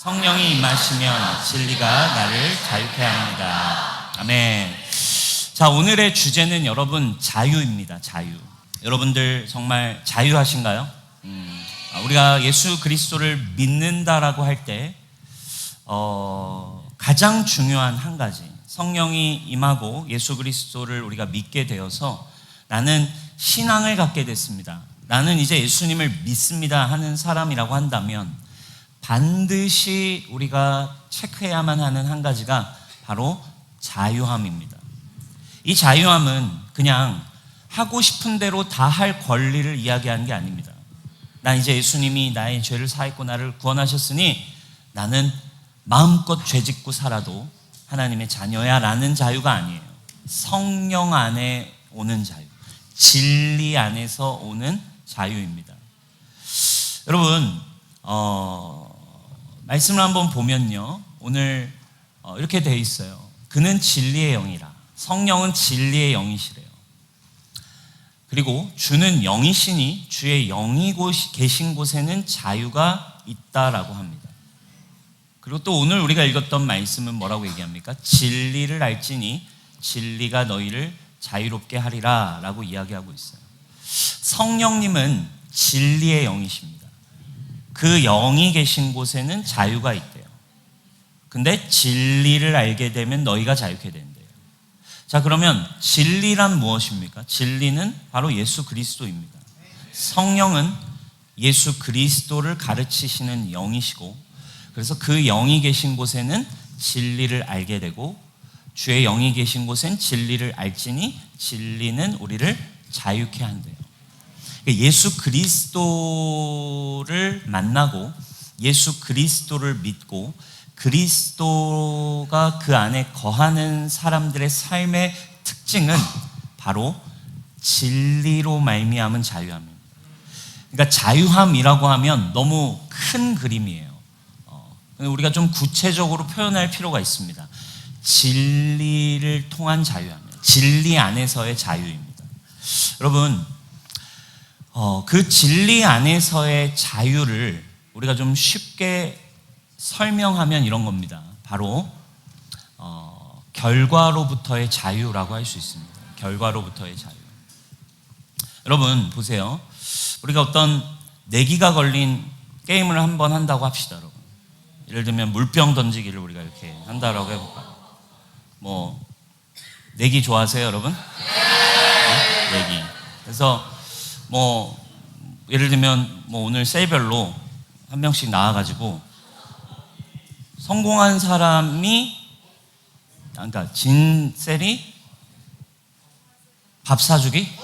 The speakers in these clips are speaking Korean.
성령이 임하시면 진리가 나를 자유케 합니다. 아멘. 자, 오늘의 주제는 여러분 자유입니다. 자유. 여러분들 정말 자유하신가요? 우리가 예수 그리스도를 믿는다라고 할 때 가장 중요한 한 가지, 성령이 임하고 예수 그리스도를 우리가 믿게 되어서 나는 신앙을 갖게 됐습니다, 나는 이제 예수님을 믿습니다 하는 사람이라고 한다면 반드시 우리가 체크해야만 하는 한 가지가 바로 자유함입니다. 이 자유함은 그냥 하고 싶은 대로 다 할 권리를 이야기하는 게 아닙니다. 난 이제 예수님이 나의 죄를 사했고 나를 구원하셨으니 나는 마음껏 죄짓고 살아도 하나님의 자녀야 라는 자유가 아니에요. 성령 안에 오는 자유, 진리 안에서 오는 자유입니다. 여러분, 말씀을 한번 보면요, 오늘 이렇게 되어 있어요. 그는 진리의 영이라. 성령은 진리의 영이시래요. 그리고 주는 영이시니 주의 영이 계신 곳에는 자유가 있다라고 합니다. 그리고 또 오늘 우리가 읽었던 말씀은 뭐라고 얘기합니까? 진리를 알지니 진리가 너희를 자유롭게 하리라 라고 이야기하고 있어요. 성령님은 진리의 영이십니다. 그 영이 계신 곳에는 자유가 있대요. 근데 진리를 알게 되면 너희가 자유케 된대요. 자, 그러면 진리란 무엇입니까? 진리는 바로 예수 그리스도입니다. 성령은 예수 그리스도를 가르치시는 영이시고, 그래서 그 영이 계신 곳에는 진리를 알게 되고, 주의 영이 계신 곳엔 진리를 알지니 진리는 우리를 자유케 한대요. 예수 그리스도를 만나고 예수 그리스도를 믿고 그리스도가 그 안에 거하는 사람들의 삶의 특징은 바로 진리로 말미암은 자유함입니다. 그러니까 자유함이라고 하면 너무 큰 그림이에요. 우리가 좀 구체적으로 표현할 필요가 있습니다. 진리를 통한 자유함이에요. 진리 안에서의 자유입니다. 여러분, 그 진리 안에서의 자유를 우리가 좀 쉽게 설명하면 이런 겁니다. 바로 결과로부터의 자유라고 할 수 있습니다. 결과로부터의 자유. 여러분 보세요. 우리가 어떤 내기가 걸린 게임을 한번 한다고 합시다. 여러분, 예를 들면 물병 던지기를 우리가 이렇게 한다라고 해볼까요? 뭐 내기 좋아하세요, 여러분? 네? 내기. 그래서 뭐 예를 들면 뭐 오늘 셀별로 한 명씩 나와가지고 성공한 사람이, 그러니까 진 셀이 밥 사주기?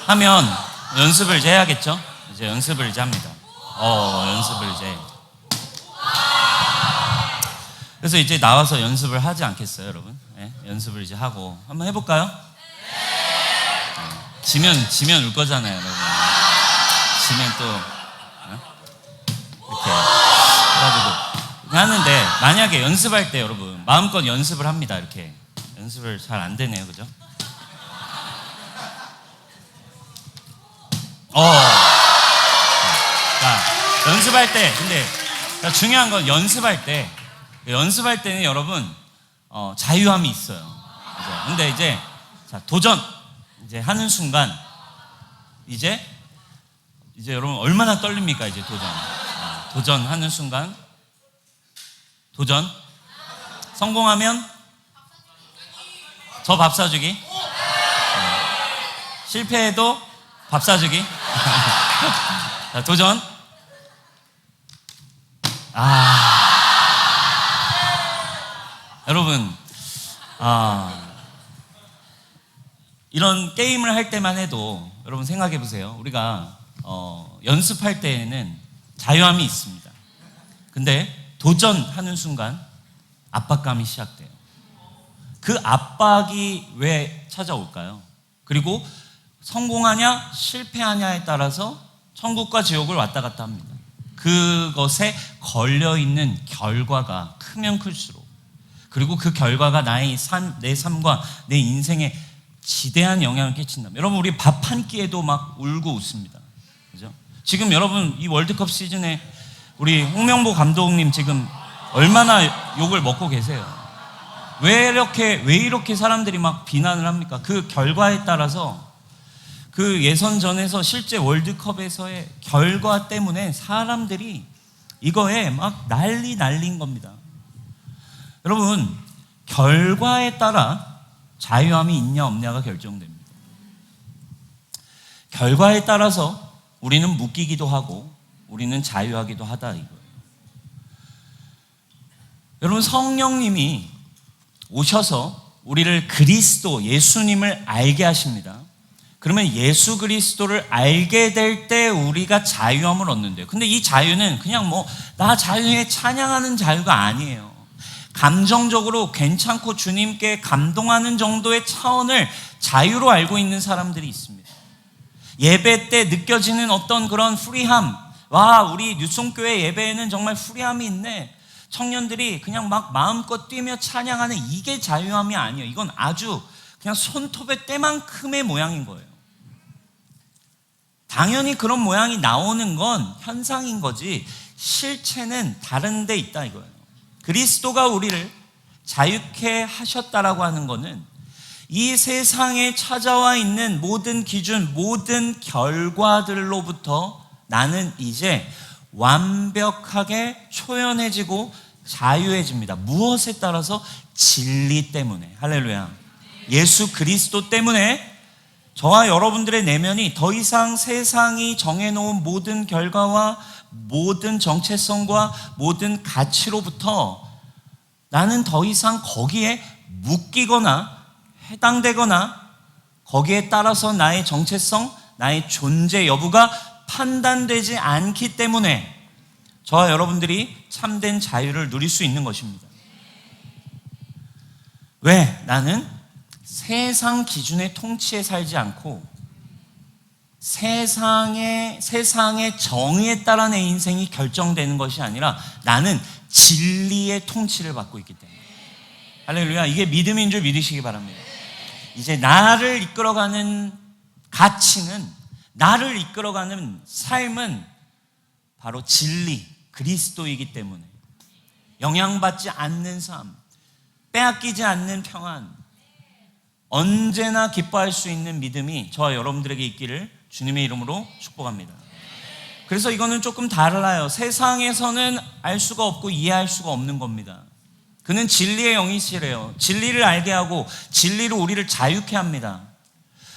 하면 연습을 이제 해야겠죠? 이제 연습을 이제 합니다. 연습을 이제. 그래서 이제 나와서 연습을 하지 않겠어요, 여러분? 네? 연습을 이제 하고 한번 해볼까요? 지면 울 거잖아요, 여러분. 지면 또 이렇게 해가지고 하는데, 만약에 연습할 때 여러분 마음껏 연습을 합니다. 이렇게 연습을 잘 안 되네요, 그죠? 자, 연습할 때, 근데 중요한 건 연습할 때는 여러분 자유함이 있어요. 그죠? 근데 이제 자, 도전 이제 하는 순간 이제 여러분 얼마나 떨립니까? 이제 도전하는 순간, 도전 성공하면 저 밥 사주기, 실패해도 밥 사주기. 자, 도전. 여러분, 이런 게임을 할 때만 해도 여러분 생각해 보세요. 우리가 연습할 때에는 자유함이 있습니다. 근데 도전하는 순간 압박감이 시작돼요. 그 압박이 왜 찾아올까요? 그리고 성공하냐 실패하냐에 따라서 천국과 지옥을 왔다 갔다 합니다. 그것에 걸려있는 결과가 크면 클수록, 그리고 그 결과가 내 삶과 내 인생에 지대한 영향을 끼친다. 여러분, 우리 밥 한 끼에도 막 울고 웃습니다. 그죠? 지금 여러분 이 월드컵 시즌에 우리 홍명보 감독님 지금 얼마나 욕을 먹고 계세요. 왜 이렇게 사람들이 막 비난을 합니까? 그 결과에 따라서 그 예선전에서 실제 월드컵에서의 결과 때문에 사람들이 이거에 막 난린 겁니다. 여러분, 결과에 따라 자유함이 있냐 없냐가 결정됩니다. 결과에 따라서 우리는 묶이기도 하고 우리는 자유하기도 하다 이거예요. 여러분, 성령님이 오셔서 우리를 그리스도, 예수님을 알게 하십니다. 그러면 예수 그리스도를 알게 될 때 우리가 자유함을 얻는데요. 근데 이 자유는 그냥 나 자유에 찬양하는 자유가 아니에요. 감정적으로 괜찮고 주님께 감동하는 정도의 차원을 자유로 알고 있는 사람들이 있습니다. 예배 때 느껴지는 어떤 그런 프리함, 와, 우리 뉴송교회 예배에는 정말 프리함이 있네. 청년들이 그냥 막 마음껏 뛰며 찬양하는 이게 자유함이 아니에요. 이건 아주 그냥 손톱의 때만큼의 모양인 거예요. 당연히 그런 모양이 나오는 건 현상인 거지 실체는 다른 데 있다 이거예요. 그리스도가 우리를 자유케 하셨다라고 하는 거는 이 세상에 찾아와 있는 모든 기준, 모든 결과들로부터 나는 이제 완벽하게 초연해지고 자유해집니다. 무엇에 따라서? 진리 때문에. 할렐루야. 예수 그리스도 때문에 저와 여러분들의 내면이 더 이상 세상이 정해놓은 모든 결과와 모든 정체성과 모든 가치로부터 나는 더 이상 거기에 묶이거나 해당되거나 거기에 따라서 나의 정체성, 나의 존재 여부가 판단되지 않기 때문에 저와 여러분들이 참된 자유를 누릴 수 있는 것입니다. 왜? 나는 세상 기준의 통치에 살지 않고 세상의 정의에 따라 내 인생이 결정되는 것이 아니라 나는 진리의 통치를 받고 있기 때문에. 할렐루야. 이게 믿음인 줄 믿으시기 바랍니다. 이제 나를 이끌어가는 가치는, 나를 이끌어가는 삶은 바로 진리, 그리스도이기 때문에 영향받지 않는 삶, 빼앗기지 않는 평안, 언제나 기뻐할 수 있는 믿음이 저와 여러분들에게 있기를 주님의 이름으로 축복합니다. 그래서 이거는 조금 달라요. 세상에서는 알 수가 없고 이해할 수가 없는 겁니다. 그는 진리의 영이시래요. 진리를 알게 하고 진리로 우리를 자유케 합니다.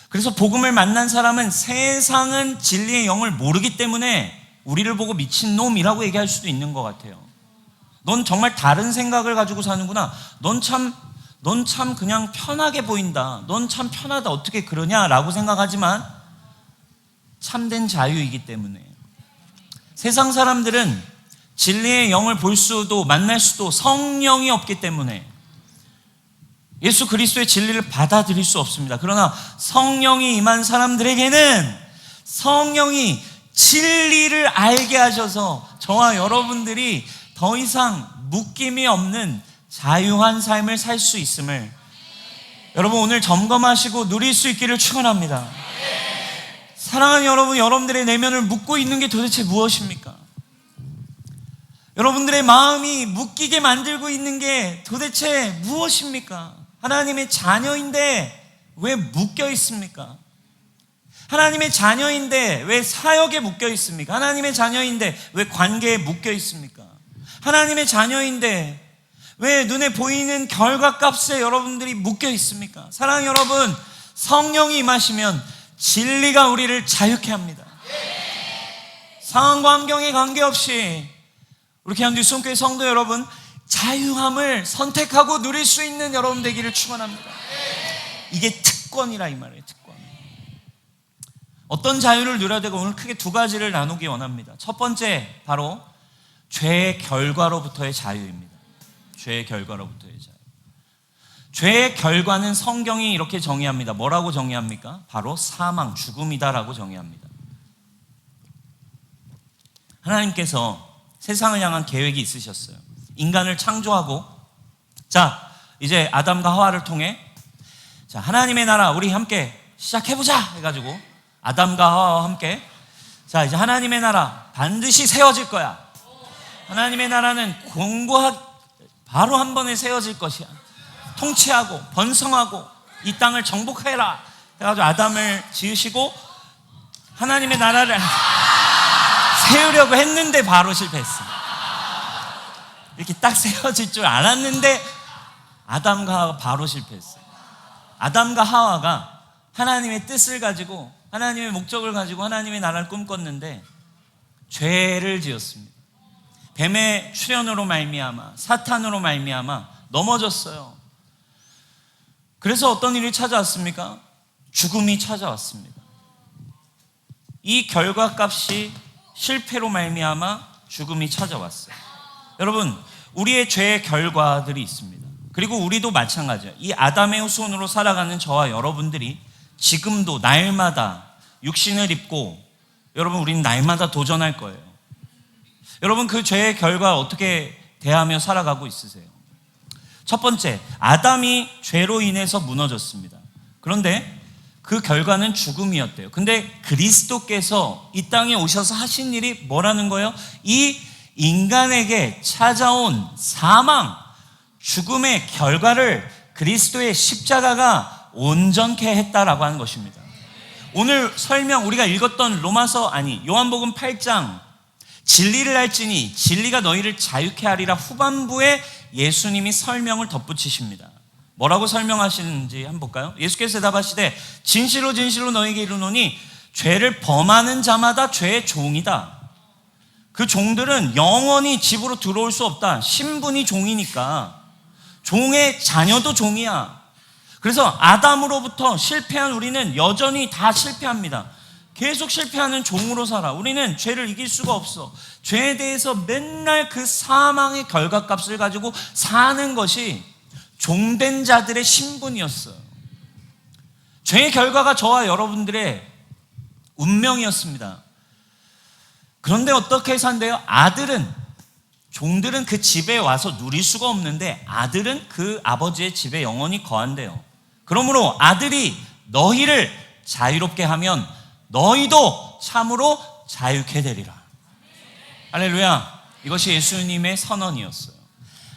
그래서 복음을 만난 사람은 세상은 진리의 영을 모르기 때문에 우리를 보고 미친놈이라고 얘기할 수도 있는 것 같아요. 넌 정말 다른 생각을 가지고 사는구나. 넌 참 그냥 편하게 보인다. 넌 참 편하다. 어떻게 그러냐라고 생각하지만 참된 자유이기 때문에. 세상 사람들은 진리의 영을 볼 수도 만날 수도 성령이 없기 때문에 예수 그리스도의 진리를 받아들일 수 없습니다. 그러나 성령이 임한 사람들에게는 성령이 진리를 알게 하셔서 저와 여러분들이 더 이상 묶임이 없는 자유한 삶을 살 수 있음을 여러분 오늘 점검하시고 누릴 수 있기를 축원합니다. 사랑하는 여러분, 여러분들의 내면을 묶고 있는 게 도대체 무엇입니까? 여러분들의 마음이 묶이게 만들고 있는 게 도대체 무엇입니까? 하나님의 자녀인데 왜 묶여 있습니까? 하나님의 자녀인데 왜 사역에 묶여 있습니까? 하나님의 자녀인데 왜 관계에 묶여 있습니까? 하나님의 자녀인데 왜 눈에 보이는 결과값에 여러분들이 묶여 있습니까? 사랑하는 여러분, 성령이 임하시면 진리가 우리를 자유케 합니다. 상황과 환경에 관계없이 우리 개항 뉴송교회 성도 여러분, 자유함을 선택하고 누릴 수 있는 여러분 되기를 축원합니다. 이게 특권이라 이 말이에요. 특권. 어떤 자유를 누려야 되고 오늘 크게 두 가지를 나누기 원합니다. 첫 번째 바로 죄의 결과로부터의 자유입니다. 죄의 결과로부터의 자유. 죄의 결과는 성경이 이렇게 정의합니다. 뭐라고 정의합니까? 바로 사망, 죽음이다라고 정의합니다. 하나님께서 세상을 향한 계획이 있으셨어요. 인간을 창조하고 자, 이제 아담과 하와를 통해 자, 하나님의 나라 우리 함께 시작해보자 해가지고 아담과 하와와 함께 자, 이제 하나님의 나라 반드시 세워질 거야. 하나님의 나라는 바로 한 번에 세워질 것이야. 통치하고 번성하고 이 땅을 정복해라 해가지고 아담을 지으시고 하나님의 나라를 세우려고 했는데 바로 실패했어. 이렇게 딱 세워질 줄 알았는데 아담과 하와가 바로 실패했어요. 아담과 하와가 하나님의 뜻을 가지고 하나님의 목적을 가지고 하나님의 나라를 꿈꿨는데 죄를 지었습니다. 뱀의 출현으로 말미암아 사탄으로 말미암아 넘어졌어요. 그래서 어떤 일이 찾아왔습니까? 죽음이 찾아왔습니다. 이 결과값이 실패로 말미암아 죽음이 찾아왔어요. 여러분, 우리의 죄의 결과들이 있습니다. 그리고 우리도 마찬가지예요. 이 아담의 후손으로 살아가는 저와 여러분들이 지금도 날마다 육신을 입고 여러분 우리는 날마다 도전할 거예요. 여러분 그 죄의 결과 어떻게 대하며 살아가고 있으세요? 첫 번째, 아담이 죄로 인해서 무너졌습니다. 그런데 그 결과는 죽음이었대요. 근데 그리스도께서 이 땅에 오셔서 하신 일이 뭐라는 거예요? 이 인간에게 찾아온 사망, 죽음의 결과를 그리스도의 십자가가 온전케 했다라고 하는 것입니다. 오늘 설명 우리가 읽었던 요한복음 8장 진리를 알지니 진리가 너희를 자유케 하리라 후반부에 예수님이 설명을 덧붙이십니다. 뭐라고 설명하시는지 한번 볼까요? 예수께서 대답하시되 진실로 진실로 너희에게 이르노니 죄를 범하는 자마다 죄의 종이다. 그 종들은 영원히 집으로 들어올 수 없다. 신분이 종이니까. 종의 자녀도 종이야. 그래서 아담으로부터 실패한 우리는 여전히 다 실패합니다. 계속 실패하는 종으로 살아. 우리는 죄를 이길 수가 없어. 죄에 대해서 맨날 그 사망의 결과값을 가지고 사는 것이 종된 자들의 신분이었어요. 죄의 결과가 저와 여러분들의 운명이었습니다. 그런데 어떻게 산대요? 종들은 그 집에 와서 누릴 수가 없는데 아들은 그 아버지의 집에 영원히 거한대요. 그러므로 아들이 너희를 자유롭게 하면 너희도 참으로 자유케 되리라. 할렐루야. 이것이 예수님의 선언이었어요.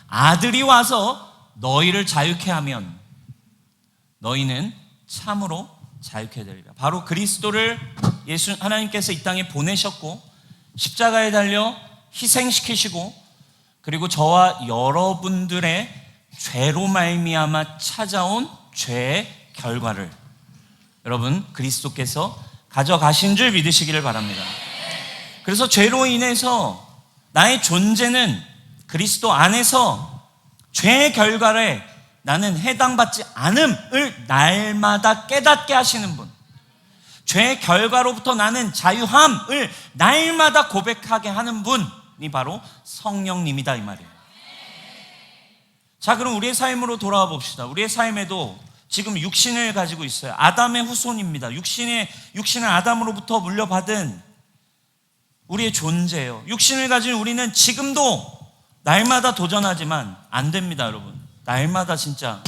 아들이 와서 너희를 자유케 하면 너희는 참으로 자유케 되리라. 바로 그리스도를 하나님께서 이 땅에 보내셨고 십자가에 달려 희생시키시고 그리고 저와 여러분들의 죄로 말미암아 찾아온 죄의 결과를 여러분 그리스도께서 가져가신 줄 믿으시기를 바랍니다. 그래서 죄로 인해서 나의 존재는 그리스도 안에서 죄의 결과를 나는 해당받지 않음을 날마다 깨닫게 하시는 분, 죄의 결과로부터 나는 자유함을 날마다 고백하게 하는 분이 바로 성령님이다 이 말이에요. 자, 그럼 우리의 삶으로 돌아와 봅시다. 우리의 삶에도 지금 육신을 가지고 있어요. 아담의 후손입니다. 육신은 아담으로부터 물려받은 우리의 존재예요. 육신을 가진 우리는 지금도 날마다 도전하지만 안 됩니다, 여러분. 날마다 진짜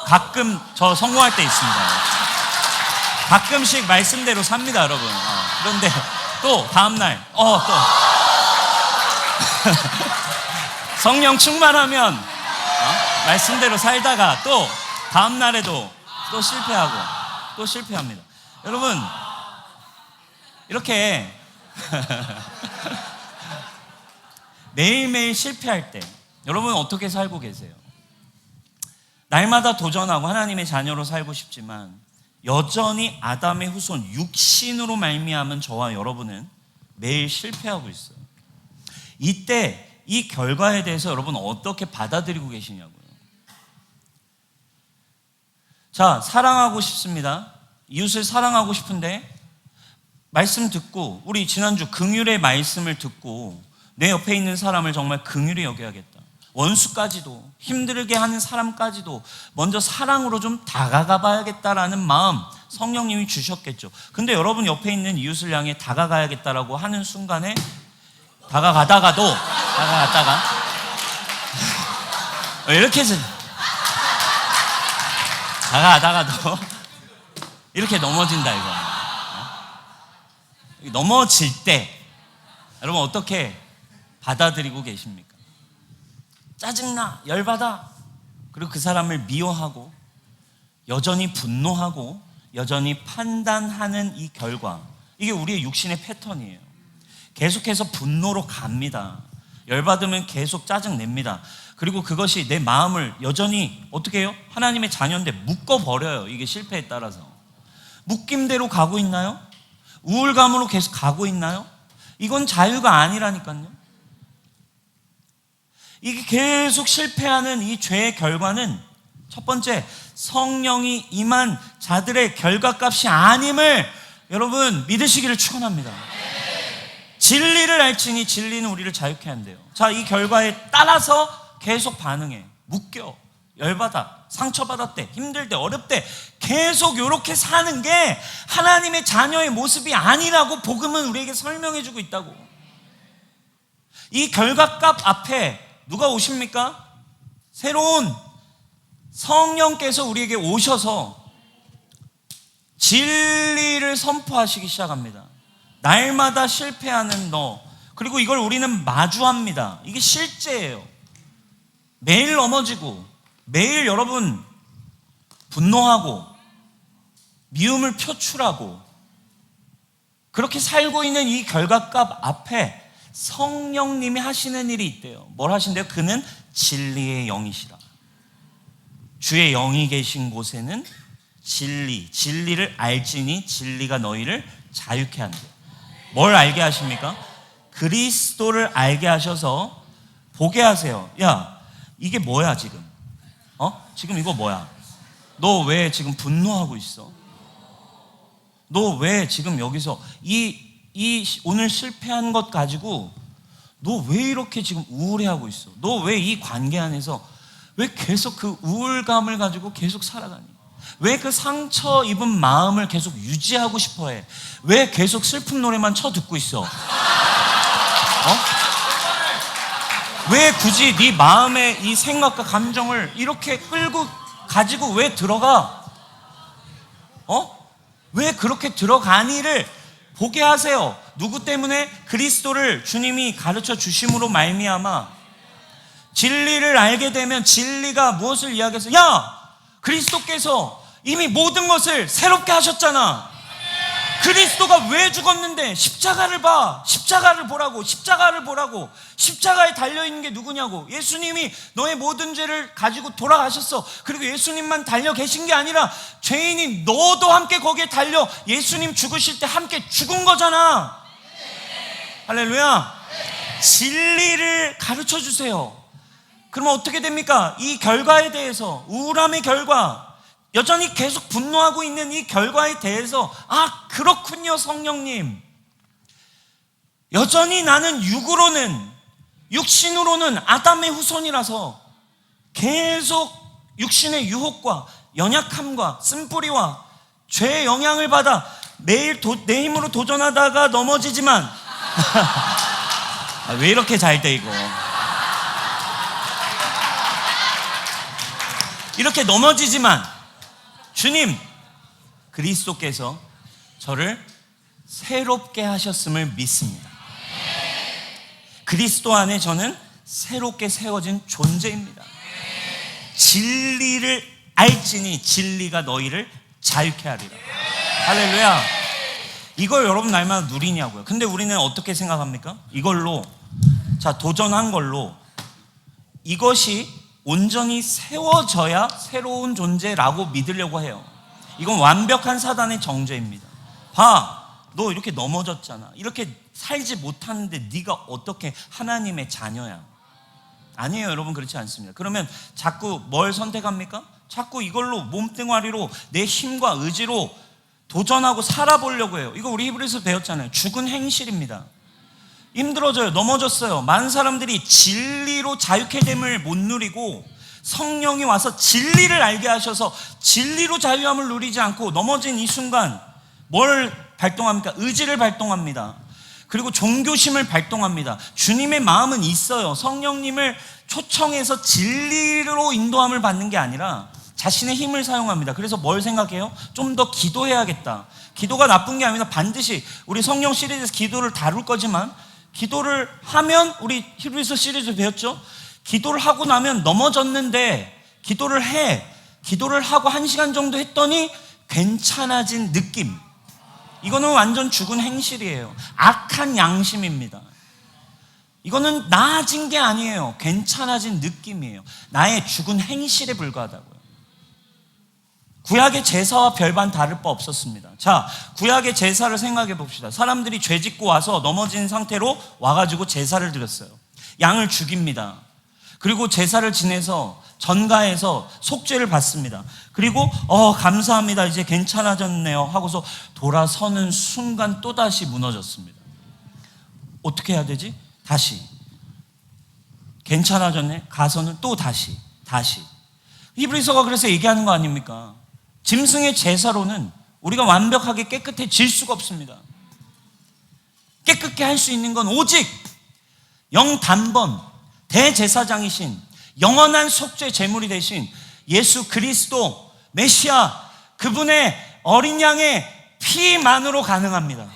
가끔 저 성공할 때 있습니다. 가끔씩 말씀대로 삽니다, 여러분. 그런데 또 다음날 또 성령 충만하면 말씀대로 살다가 또 다음날에도 또 실패하고 또 실패합니다. 여러분 이렇게 매일매일 실패할 때 여러분 어떻게 살고 계세요? 날마다 도전하고 하나님의 자녀로 살고 싶지만 여전히 아담의 후손 육신으로 말미암은 저와 여러분은 매일 실패하고 있어요. 이때 이 결과에 대해서 여러분 어떻게 받아들이고 계시냐고요. 자, 사랑하고 싶습니다. 이웃을 사랑하고 싶은데 말씀 듣고 우리 지난주 긍휼의 말씀을 듣고 내 옆에 있는 사람을 정말 긍휼히 여겨야겠다. 원수까지도 힘들게 하는 사람까지도 먼저 사랑으로 좀 다가가 봐야겠다라는 마음 성령님이 주셨겠죠. 근데 여러분 옆에 있는 이웃을 향해 다가가야겠다라고 하는 순간에 다가가다가도 이렇게 다가가다가도 이렇게 넘어진다 이거. 넘어질 때 여러분 어떻게 받아들이고 계십니까? 짜증나, 열받아. 그리고 그 사람을 미워하고 여전히 분노하고 여전히 판단하는 이 결과, 이게 우리의 육신의 패턴이에요. 계속해서 분노로 갑니다. 열받으면 계속 짜증냅니다. 그리고 그것이 내 마음을 여전히 어떻게 해요? 하나님의 자녀인데 묶어버려요. 이게 실패에 따라서. 묶임대로 가고 있나요? 우울감으로 계속 가고 있나요? 이건 자유가 아니라니까요. 이게 계속 실패하는 이 죄의 결과는 첫 번째, 성령이 임한 자들의 결과값이 아님을 여러분 믿으시기를 축원합니다. 진리를 알지니 진리는 우리를 자유케 한대요. 자, 이 결과에 따라서 계속 반응해. 묶여, 열받아, 상처받았대, 힘들대, 어렵대. 계속 이렇게 사는 게 하나님의 자녀의 모습이 아니라고 복음은 우리에게 설명해주고 있다고. 이 결과값 앞에 누가 오십니까? 새로운 성령께서 우리에게 오셔서 진리를 선포하시기 시작합니다. 날마다 실패하는 너, 그리고 이걸 우리는 마주합니다. 이게 실제예요. 매일 넘어지고 매일 여러분 분노하고 미움을 표출하고 그렇게 살고 있는 이 결과값 앞에 성령님이 하시는 일이 있대요. 뭘 하신대요? 그는 진리의 영이시라. 주의 영이 계신 곳에는 진리를 알지니 진리가 너희를 자유케 한대요. 뭘 알게 하십니까? 그리스도를 알게 하셔서 보게 하세요. 야, 이게 뭐야 지금? 지금 이거 뭐야? 너 왜 지금 분노하고 있어? 너 왜 지금 여기서 이 오늘 실패한 것 가지고 너 왜 이렇게 지금 우울해하고 있어? 너 왜 이 관계 안에서 왜 계속 그 우울감을 가지고 계속 살아가니? 왜 그 상처 입은 마음을 계속 유지하고 싶어 해? 왜 계속 슬픈 노래만 쳐듣고 있어? 왜 굳이 네 마음의 이 생각과 감정을 이렇게 끌고 가지고 왜 들어가? 왜 그렇게 들어가니를 보게 하세요. 누구 때문에? 그리스도를 주님이 가르쳐 주심으로 말미암아 진리를 알게 되면 진리가 무엇을 이야기해서, 야, 그리스도께서 이미 모든 것을 새롭게 하셨잖아. 그리스도가 왜 죽었는데? 십자가를 봐. 십자가를 보라고. 십자가를 보라고. 십자가에 달려있는 게 누구냐고. 예수님이 너의 모든 죄를 가지고 돌아가셨어. 그리고 예수님만 달려 계신 게 아니라 죄인인 너도 함께 거기에 달려 예수님 죽으실 때 함께 죽은 거잖아. 할렐루야. 진리를 가르쳐 주세요. 그러면 어떻게 됩니까? 이 결과에 대해서, 우울함의 결과, 여전히 계속 분노하고 있는 이 결과에 대해서, 아, 그렇군요, 성령님. 여전히 나는 육신으로는 아담의 후손이라서 계속 육신의 유혹과 연약함과 쓴뿌리와 죄의 영향을 받아 매일 내 힘으로 도전하다가 넘어지지만 왜 이렇게 잘 돼 이거? 이렇게 넘어지지만 주님, 그리스도께서 저를 새롭게 하셨음을 믿습니다. 그리스도 안에 저는 새롭게 세워진 존재입니다. 진리를 알지니 진리가 너희를 자유케 하리라. 할렐루야. 이걸 여러분 날마다 누리냐고요. 근데 우리는 어떻게 생각합니까? 이걸로, 자, 도전한 걸로 이것이 온전히 세워져야 새로운 존재라고 믿으려고 해요. 이건 완벽한 사단의 정죄입니다. 봐, 너 이렇게 넘어졌잖아. 이렇게 살지 못하는데 네가 어떻게 하나님의 자녀야? 아니에요, 여러분. 그렇지 않습니다. 그러면 자꾸 뭘 선택합니까? 자꾸 이걸로 몸뚱아리로 내 힘과 의지로 도전하고 살아보려고 해요. 이거 우리 히브리서 배웠잖아요. 죽은 행실입니다. 힘들어져요. 넘어졌어요. 많은 사람들이 진리로 자유케 됨을 못 누리고 성령이 와서 진리를 알게 하셔서 진리로 자유함을 누리지 않고 넘어진 이 순간 뭘 발동합니까? 의지를 발동합니다. 그리고 종교심을 발동합니다. 주님의 마음은 있어요. 성령님을 초청해서 진리로 인도함을 받는 게 아니라 자신의 힘을 사용합니다. 그래서 뭘 생각해요? 좀 더 기도해야겠다. 기도가 나쁜 게 아니라 반드시 우리 성령 시리즈에서 기도를 다룰 거지만 기도를 하면 우리 히브리서 시리즈 배웠죠? 기도를 하고 나면 넘어졌는데 기도를 하고 1시간 정도 했더니 괜찮아진 느낌. 이거는 완전 죽은 행실이에요. 악한 양심입니다. 이거는 나아진 게 아니에요. 괜찮아진 느낌이에요. 나의 죽은 행실에 불과하다고요. 구약의 제사와 별반 다를 바 없었습니다. 자, 구약의 제사를 생각해 봅시다. 사람들이 죄 짓고 와서 넘어진 상태로 와가지고 제사를 드렸어요. 양을 죽입니다. 그리고 제사를 지내서 전가해서 속죄를 받습니다. 그리고 감사합니다. 이제 괜찮아졌네요 하고서 돌아서는 순간 또다시 무너졌습니다. 어떻게 해야 되지? 다시. 괜찮아졌네? 가서는 또 다시. 히브리서가 그래서 얘기하는 거 아닙니까? 짐승의 제사로는 우리가 완벽하게 깨끗해질 수가 없습니다. 깨끗게 할 수 있는 건 오직 영단번 대제사장이신 영원한 속죄 제물이 되신 예수 그리스도 메시아, 그분의 어린 양의 피만으로 가능합니다.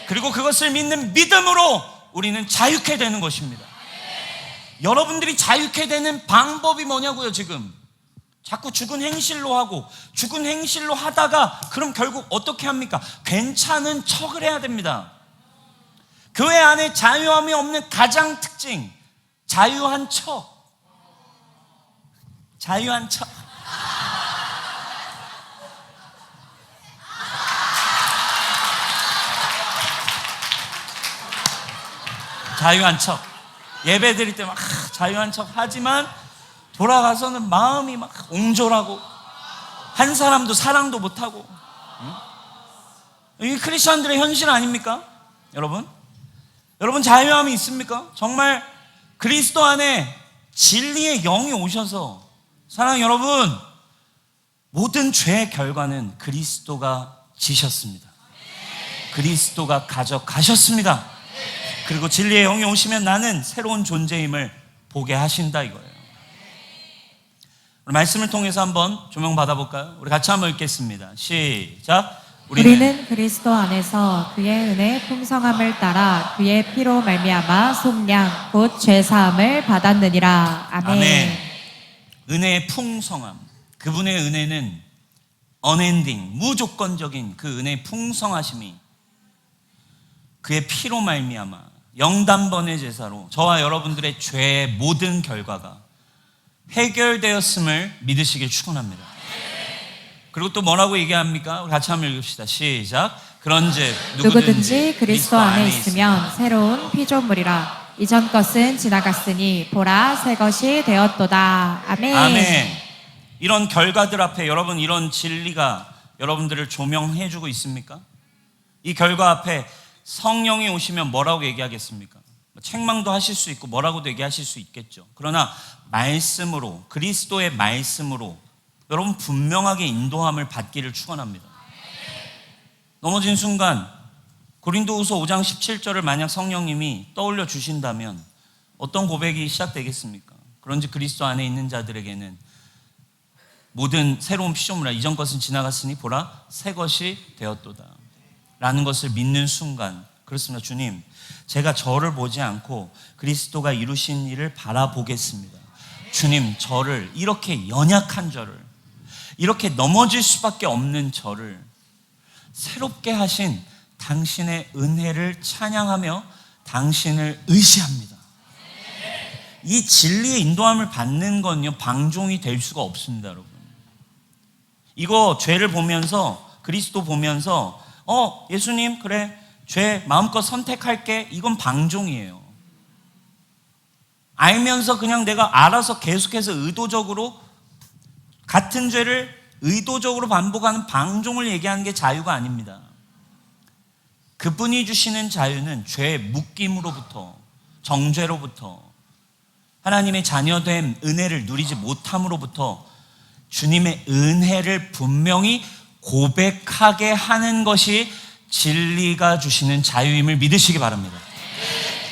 그리고 그것을 믿는 믿음으로 우리는 자유케 되는 것입니다. 여러분들이 자유케 되는 방법이 뭐냐고요? 지금 자꾸 죽은 행실로 하고 죽은 행실로 하다가 그럼 결국 어떻게 합니까? 괜찮은 척을 해야 됩니다. 교회 안에 자유함이 없는 가장 특징, 자유한 척. 자유한 척. 자유한 척. 예배 드릴 때 막 자유한 척 하지만 돌아가서는 마음이 막 옹졸하고 한 사람도 사랑도 못하고. 이게 크리스천들의 현실 아닙니까? 여러분 자유함이 있습니까? 정말 그리스도 안에 진리의 영이 오셔서, 사랑하는 여러분, 모든 죄의 결과는 그리스도가 지셨습니다. 그리스도가 가져가셨습니다. 그리고 진리의 영이 오시면 나는 새로운 존재임을 보게 하신다 이거예요. 말씀을 통해서 한번 조명 받아볼까요? 우리 같이 한번 읽겠습니다. 시작. 우리는 그리스도 안에서 그의 은혜의 풍성함을 따라 그의 피로 말미암아 속량 곧 죄사함을 받았느니라. 아멘. 은혜의 풍성함, 그분의 은혜는 언엔딩, 무조건적인 그 은혜의 풍성하심이 그의 피로 말미암아 영단번의 제사로 저와 여러분들의 죄의 모든 결과가 해결되었음을 믿으시길 축원합니다. 그리고 또 뭐라고 얘기합니까? 우리 같이 한번 읽읍시다. 시작. 그런즉 누구든지 그리스도 안에 있으면 새로운 피조물이라. 이전 것은 지나갔으니 보라 새 것이 되었도다. 아멘. 아멘. 이런 결과들 앞에 여러분, 이런 진리가 여러분들을 조명해주고 있습니까? 이 결과 앞에 성령이 오시면 뭐라고 얘기하겠습니까? 책망도 하실 수 있고 뭐라고도 얘기하실 수 있겠죠. 그러나 말씀으로, 그리스도의 말씀으로 여러분 분명하게 인도함을 받기를 축원합니다. 넘어진 순간 고린도후서 5장 17절을 만약 성령님이 떠올려 주신다면 어떤 고백이 시작되겠습니까? 그런지 그리스도 안에 있는 자들에게는 모든 새로운 피조물이라. 이전 것은 지나갔으니 보라 새 것이 되었도다 라는 것을 믿는 순간, 그렇습니다. 주님, 제가 저를 보지 않고 그리스도가 이루신 일을 바라보겠습니다. 주님, 저를, 이렇게 연약한 저를, 이렇게 넘어질 수밖에 없는 저를 새롭게 하신 당신의 은혜를 찬양하며 당신을 의지합니다. 이 진리의 인도함을 받는 건요, 방종이 될 수가 없습니다, 여러분. 이거 죄를 보면서, 그리스도 보면서 예수님, 그래, 죄 마음껏 선택할게, 이건 방종이에요. 알면서 그냥 내가 알아서 계속해서 의도적으로 같은 죄를 의도적으로 반복하는 방종을 얘기하는 게 자유가 아닙니다. 그분이 주시는 자유는 죄의 묶임으로부터, 정죄로부터, 하나님의 자녀됨 은혜를 누리지 못함으로부터 주님의 은혜를 분명히 고백하게 하는 것이 진리가 주시는 자유임을 믿으시기 바랍니다.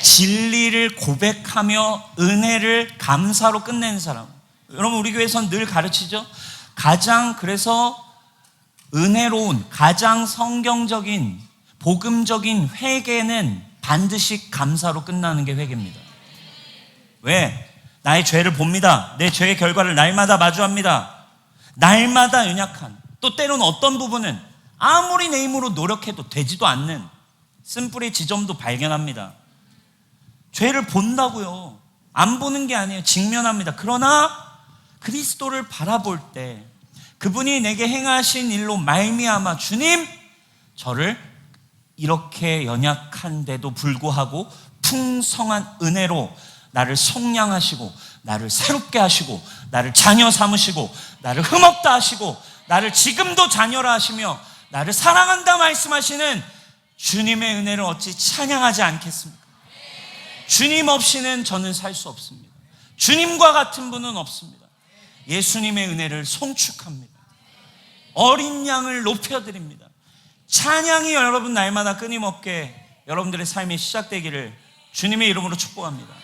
진리를 고백하며 은혜를 감사로 끝내는 사람. 여러분, 우리 교회에서는 늘 가르치죠. 가장 그래서 은혜로운 가장 성경적인 복음적인 회개는 반드시 감사로 끝나는 게 회개입니다. 왜? 나의 죄를 봅니다. 내 죄의 결과를 날마다 마주합니다. 날마다 연약한, 또 때로는 어떤 부분은 아무리 내 힘으로 노력해도 되지도 않는 쓴뿌리의 지점도 발견합니다. 죄를 본다고요. 안 보는 게 아니에요. 직면합니다. 그러나 그리스도를 바라볼 때 그분이 내게 행하신 일로 말미암아 주님, 저를 이렇게 연약한데도 불구하고 풍성한 은혜로 나를 속량하시고 나를 새롭게 하시고 나를 자녀 삼으시고 나를 흠없다 하시고 나를 지금도 자녀라 하시며 나를 사랑한다 말씀하시는 주님의 은혜를 어찌 찬양하지 않겠습니까? 주님 없이는 저는 살 수 없습니다. 주님과 같은 분은 없습니다. 예수님의 은혜를 송축합니다. 어린 양을 높여드립니다. 찬양이 여러분 날마다 끊임없게 여러분들의 삶이 시작되기를 주님의 이름으로 축복합니다.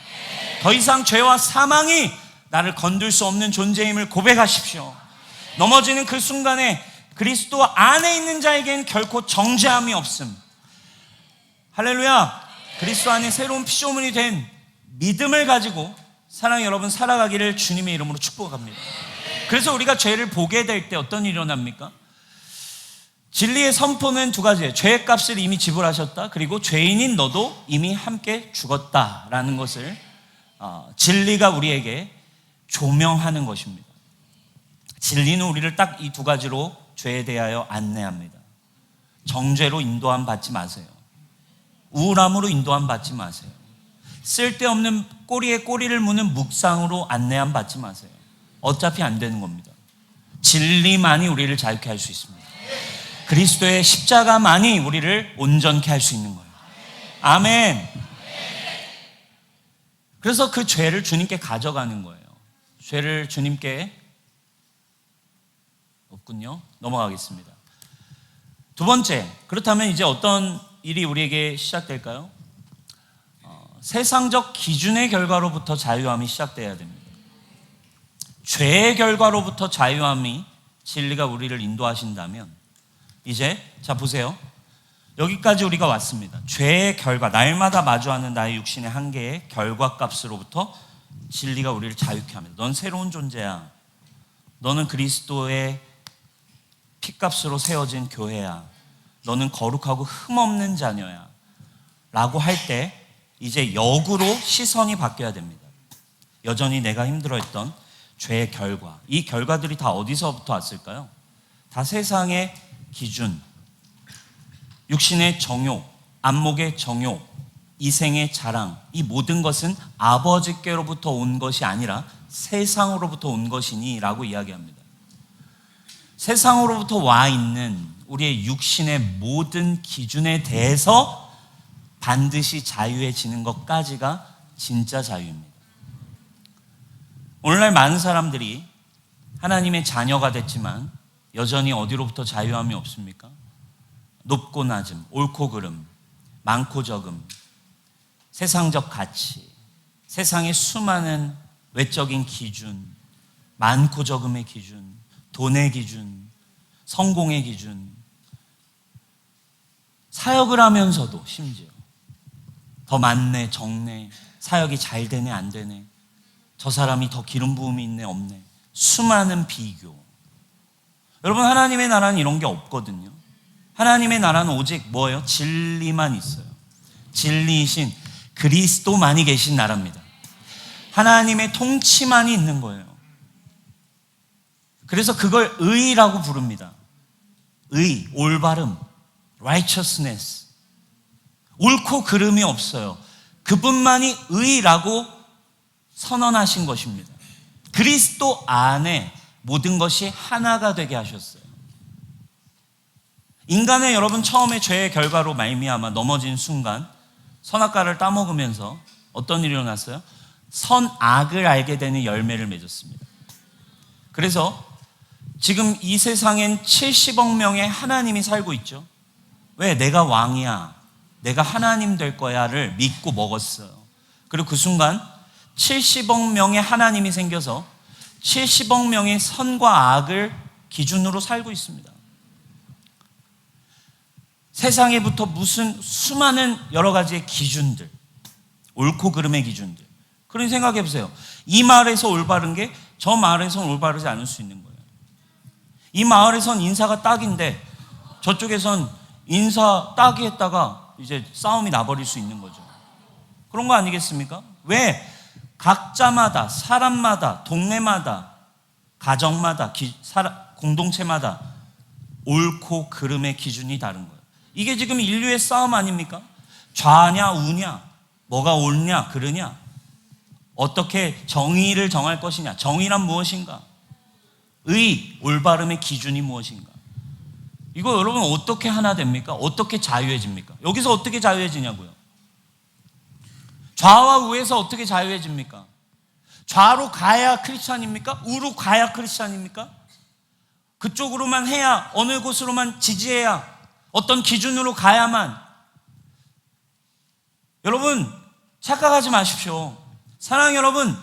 더 이상 죄와 사망이 나를 건들 수 없는 존재임을 고백하십시오. 넘어지는 그 순간에 그리스도 안에 있는 자에겐 결코 정죄함이 없음. 할렐루야. 그리스도 안에 새로운 피조물이 된 믿음을 가지고 사랑하는 여러분 살아가기를 주님의 이름으로 축복합니다. 그래서 우리가 죄를 보게 될 때 어떤 일이 일어납니까? 진리의 선포는 두 가지예요. 죄의 값을 이미 지불하셨다. 그리고 죄인인 너도 이미 함께 죽었다라는 것을 진리가 우리에게 조명하는 것입니다. 진리는 우리를 딱 이 두 가지로 죄에 대하여 안내합니다. 정죄로 인도함 받지 마세요. 우울함으로 인도함 받지 마세요. 쓸데없는 꼬리에 꼬리를 무는 묵상으로 안내함 받지 마세요. 어차피 안 되는 겁니다. 진리만이 우리를 자유케 할 수 있습니다. 그리스도의 십자가만이 우리를 온전케 할 수 있는 거예요. 아멘. 그래서 그 죄를 주님께 가져가는 거예요. 죄를 주님께 없군요. 넘어가겠습니다. 두 번째, 그렇다면 이제 어떤 일이 우리에게 시작될까요? 세상적 기준의 결과로부터 자유함이 시작돼야 됩니다. 죄의 결과로부터 자유함이 진리가 우리를 인도하신다면 이제 자 보세요. 여기까지 우리가 왔습니다. 죄의 결과, 날마다 마주하는 나의 육신의 한계의 결과값으로부터 진리가 우리를 자유케 합니다. 넌 새로운 존재야. 너는 그리스도의 피값으로 세워진 교회야. 너는 거룩하고 흠없는 자녀야. 라고 할 때 이제 역으로 시선이 바뀌어야 됩니다. 여전히 내가 힘들어했던 죄의 결과, 이 결과들이 다 어디서부터 왔을까요? 다 세상의 기준, 육신의 정욕, 안목의 정욕, 이생의 자랑, 이 모든 것은 아버지께로부터 온 것이 아니라 세상으로부터 온 것이니 라고 이야기합니다. 세상으로부터 와 있는 우리의 육신의 모든 기준에 대해서 반드시 자유해지는 것까지가 진짜 자유입니다. 오늘날 많은 사람들이 하나님의 자녀가 됐지만 여전히 어디로부터 자유함이 없습니까? 높고 낮음, 옳고 그름, 많고 적음, 세상적 가치, 세상의 수많은 외적인 기준, 많고 적음의 기준, 돈의 기준, 성공의 기준, 사역을 하면서도 심지어 더 많네, 적네, 사역이 잘 되네, 안 되네, 저 사람이 더 기름 부음이 있네, 없네, 수많은 비교. 여러분, 하나님의 나라는 이런 게 없거든요. 하나님의 나라는 오직 뭐예요? 진리만 있어요. 진리이신 그리스도만이 계신 나라입니다. 하나님의 통치만이 있는 거예요. 그래서 그걸 의라고 부릅니다. 의, 올바름, righteousness. 옳고 그름이 없어요. 그분만이 의라고 선언하신 것입니다. 그리스도 안에 모든 것이 하나가 되게 하셨어요. 인간은 여러분 처음에 죄의 결과로 말미암아 넘어진 순간 선악과를 따먹으면서 어떤 일이 일어났어요? 선악을 알게 되는 열매를 맺었습니다. 그래서 지금 이 세상엔 70억 명의 하나님이 살고 있죠. 왜? 내가 왕이야, 내가 하나님 될 거야를 믿고 먹었어요. 그리고 그 순간 70억 명의 하나님이 생겨서 70억 명의 선과 악을 기준으로 살고 있습니다. 세상에부터 무슨 수많은 여러 가지의 기준들, 옳고 그름의 기준들. 그런 생각해 보세요. 이 마을에서 올바른 게 저 마을에서는 올바르지 않을 수 있는 거예요. 이 마을에선 인사가 딱인데 저쪽에선 인사 딱이 했다가 이제 싸움이 나버릴 수 있는 거죠. 그런 거 아니겠습니까? 왜? 각자마다, 사람마다, 동네마다, 가정마다, 공동체마다 옳고 그름의 기준이 다른 거예요. 이게 지금 인류의 싸움 아닙니까? 좌냐 우냐, 뭐가 옳냐 그르냐, 어떻게 정의를 정할 것이냐, 정의란 무엇인가, 의, 올바름의 기준이 무엇인가. 이거 여러분 어떻게 하나 됩니까? 어떻게 자유해집니까? 여기서 어떻게 자유해지냐고요? 좌와 우에서 어떻게 자유해집니까? 좌로 가야 크리스찬입니까? 우로 가야 크리스찬입니까? 그쪽으로만 해야, 어느 곳으로만 지지해야, 어떤 기준으로 가야만. 여러분 착각하지 마십시오. 사랑하는 여러분,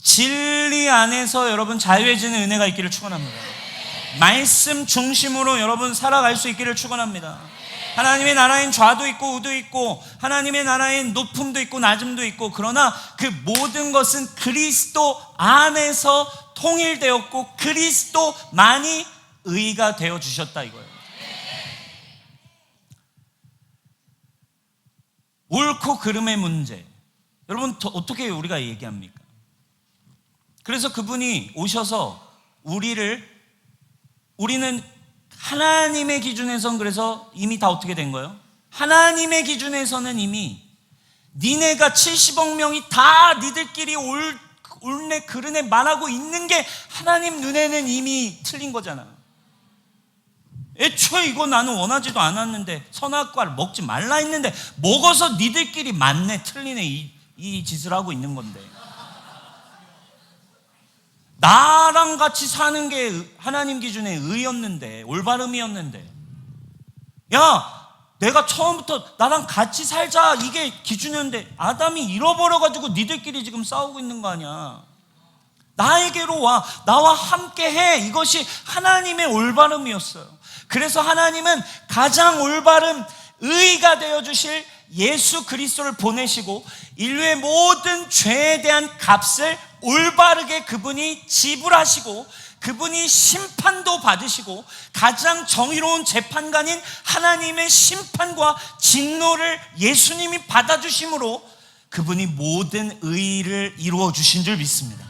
진리 안에서 여러분 자유해지는 은혜가 있기를 축원합니다. 말씀 중심으로 여러분 살아갈 수 있기를 축원합니다. 하나님의 나라엔 좌도 있고 우도 있고, 하나님의 나라엔 높음도 있고 낮음도 있고, 그러나 그 모든 것은 그리스도 안에서 통일되었고 그리스도만이 의가 되어 주셨다 이거예요. 옳고 그름의 문제, 여러분 어떻게 우리가 얘기합니까? 그래서 그분이 오셔서 우리는 하나님의 기준에선, 그래서 이미 다 어떻게 된 거예요? 하나님의 기준에서는 이미 니네가 70억 명이 다 니들끼리 옳네 그르네 말하고 있는 게 하나님 눈에는 이미 틀린 거잖아. 애초에 이거 나는 원하지도 않았는데, 선악과를 먹지 말라 했는데 먹어서 니들끼리 맞네 틀리네 이 짓을 하고 있는 건데, 나랑 같이 사는 게 하나님 기준의 의였는데, 올바름이었는데, 야 내가 처음부터 나랑 같이 살자 이게 기준이었는데 아담이 잃어버려가지고 니들끼리 지금 싸우고 있는 거 아니야. 나에게로 와, 나와 함께 해. 이것이 하나님의 올바름이었어요. 그래서 하나님은 가장 올바른 의가 되어주실 예수 그리스도를 보내시고 인류의 모든 죄에 대한 값을 올바르게 그분이 지불하시고, 그분이 심판도 받으시고, 가장 정의로운 재판관인 하나님의 심판과 진노를 예수님이 받아주심으로 그분이 모든 의를 이루어 주신 줄 믿습니다.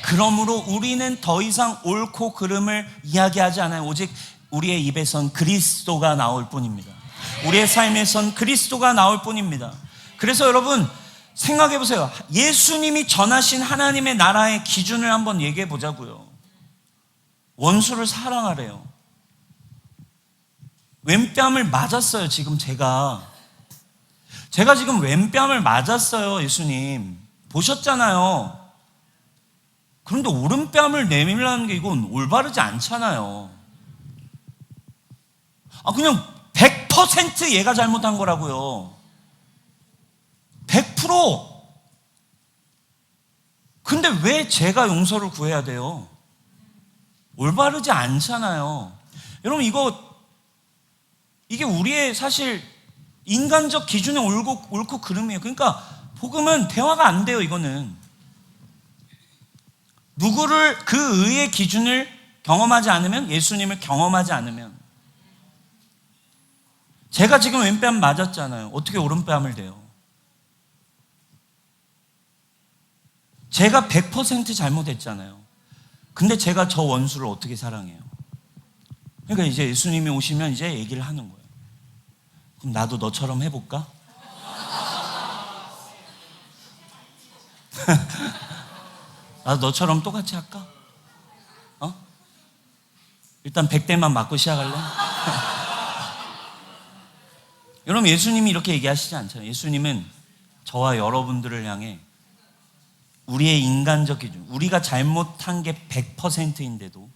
그러므로 우리는 더 이상 옳고 그름을 이야기하지 않아요. 오직 우리의 입에선 그리스도가 나올 뿐입니다. 우리의 삶에선 그리스도가 나올 뿐입니다. 그래서 여러분 생각해 보세요. 예수님이 전하신 하나님의 나라의 기준을 한번 얘기해 보자고요. 원수를 사랑하래요. 왼뺨을 맞았어요. 지금 제가 지금 왼뺨을 맞았어요. 예수님 보셨잖아요. 그런데 오른뺨을 내밀라는 게 이건 올바르지 않잖아요. 그냥 100% 얘가 잘못한 거라고요. 100%. 근데 왜 제가 용서를 구해야 돼요? 올바르지 않잖아요. 여러분 이게 우리의 사실 인간적 기준에 옳고 그름이에요. 그러니까 복음은 대화가 안 돼요. 이거는 누구를 그 의의 기준을 경험하지 않으면, 예수님을 경험하지 않으면, 제가 지금 왼뺨 맞았잖아요. 어떻게 오른뺨을 대요? 제가 100% 잘못했잖아요. 근데 제가 저 원수를 어떻게 사랑해요? 그러니까 이제 예수님이 오시면 이제 얘기를 하는 거예요. 그럼 나도 너처럼 해볼까? 나도 너처럼 똑같이 할까? 일단 100대만 맞고 시작할래? 여러분 예수님이 이렇게 얘기하시지 않잖아요. 예수님은 저와 여러분들을 향해 우리의 인간적 기준, 우리가 잘못한 게 100%인데도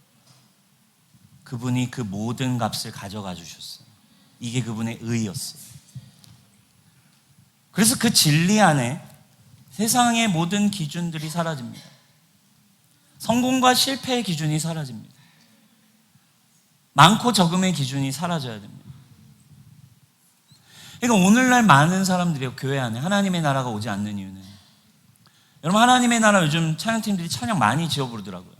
그분이 그 모든 값을 가져가 주셨어요. 이게 그분의 의였어요. 그래서 그 진리 안에 세상의 모든 기준들이 사라집니다. 성공과 실패의 기준이 사라집니다. 많고 적음의 기준이 사라져야 됩니다. 그러니까 오늘날 많은 사람들이 교회 안에 하나님의 나라가 오지 않는 이유는, 여러분 하나님의 나라 요즘 찬양팀들이 찬양 많이 지어 부르더라고요.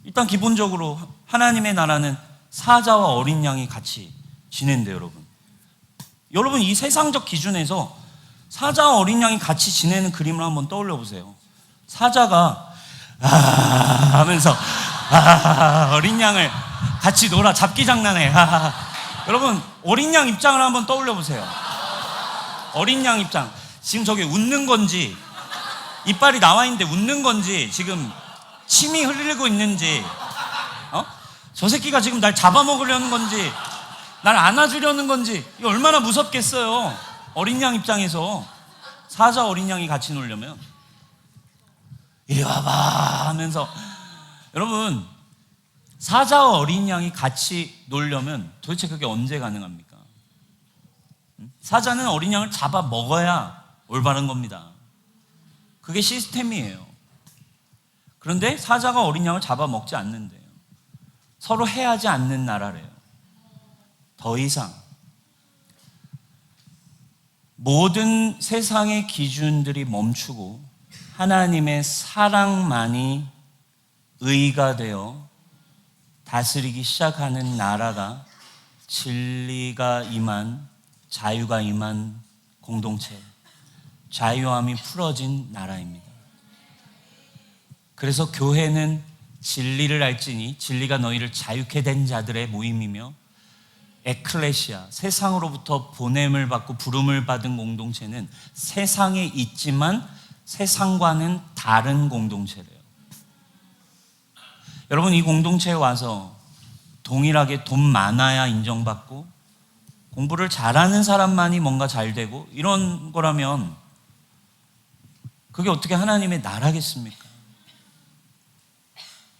일단 기본적으로 하나님의 나라는 사자와 어린 양이 같이 지낸대요. 여러분 이 세상적 기준에서 사자와 어린 양이 같이 지내는 그림을 한번 떠올려 보세요. 사자가 하면서 어린 양을 같이 놀아, 잡기 장난해. 여러분 어린 양 입장을 한번 떠올려 보세요. 어린 양 입장, 지금 저게 웃는 건지, 이빨이 나와 있는데 웃는 건지, 지금 침이 흘리고 있는지, 저 새끼가 지금 날 잡아먹으려는 건지, 날 안아주려는 건지, 이거 얼마나 무섭겠어요. 어린 양 입장에서 사자 어린 양이 같이 놀려면. 이리 와봐 하면서, 여러분 사자와 어린 양이 같이 놀려면 도대체 그게 언제 가능합니까? 사자는 어린 양을 잡아 먹어야 올바른 겁니다. 그게 시스템이에요. 그런데 사자가 어린 양을 잡아 먹지 않는데요. 서로 해하지 않는 나라래요. 더 이상 모든 세상의 기준들이 멈추고 하나님의 사랑만이 의가 되어 다스리기 시작하는 나라가 진리가 임한, 자유가 임한 공동체, 자유함이 풀어진 나라입니다. 그래서 교회는 진리를 알지니 진리가 너희를 자유케 된 자들의 모임이며, 에클레시아, 세상으로부터 보냄을 받고 부름을 받은 공동체는 세상에 있지만 세상과는 다른 공동체래요. 여러분 이 공동체에 와서 동일하게 돈 많아야 인정받고 공부를 잘하는 사람만이 뭔가 잘 되고 이런 거라면 그게 어떻게 하나님의 나라겠습니까?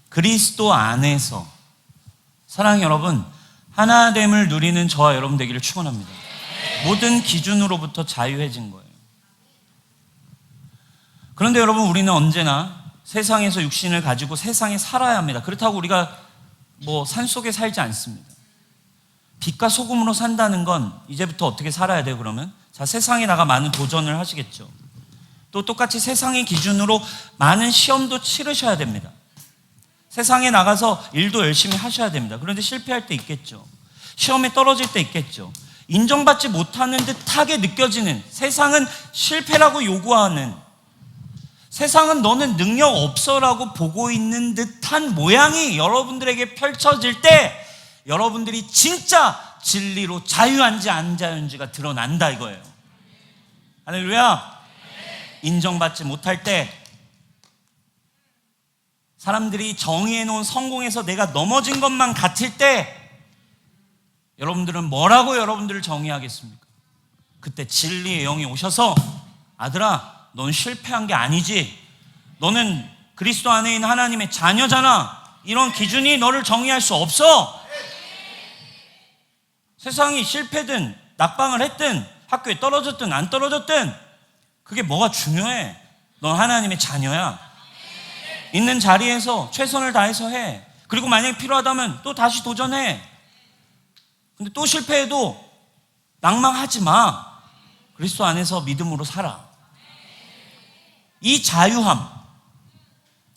그리스도 안에서, 사랑하는 여러분, 하나됨을 누리는 저와 여러분 되기를 축원합니다. 모든 기준으로부터 자유해진 거예요. 그런데 여러분 우리는 언제나 세상에서 육신을 가지고 세상에 살아야 합니다. 그렇다고 우리가 산속에 살지 않습니다. 빛과 소금으로 산다는 건 이제부터 어떻게 살아야 돼요? 그러면 세상에 나가 많은 도전을 하시겠죠. 또 똑같이 세상의 기준으로 많은 시험도 치르셔야 됩니다. 세상에 나가서 일도 열심히 하셔야 됩니다. 그런데 실패할 때 있겠죠. 시험에 떨어질 때 있겠죠. 인정받지 못하는 듯하게 느껴지는, 세상은 실패라고 요구하는, 세상은 너는 능력 없어라고 보고 있는 듯한 모양이 여러분들에게 펼쳐질 때 여러분들이 진짜 진리로 자유한지 안 자유한지가 드러난다 이거예요. 할렐루야. 인정받지 못할 때, 사람들이 정의해 놓은 성공에서 내가 넘어진 것만 같을 때 여러분들은 뭐라고 여러분들을 정의하겠습니까? 그때 진리의 영이 오셔서, 아들아 넌 실패한 게 아니지, 너는 그리스도 안에 있는 하나님의 자녀잖아, 이런 기준이 너를 정의할 수 없어. 세상이 실패든 낙방을 했든 학교에 떨어졌든 안 떨어졌든 그게 뭐가 중요해. 넌 하나님의 자녀야. 있는 자리에서 최선을 다해서 해. 그리고 만약에 필요하다면 또 다시 도전해. 근데 또 실패해도 낭망하지 마. 그리스도 안에서 믿음으로 살아. 이 자유함,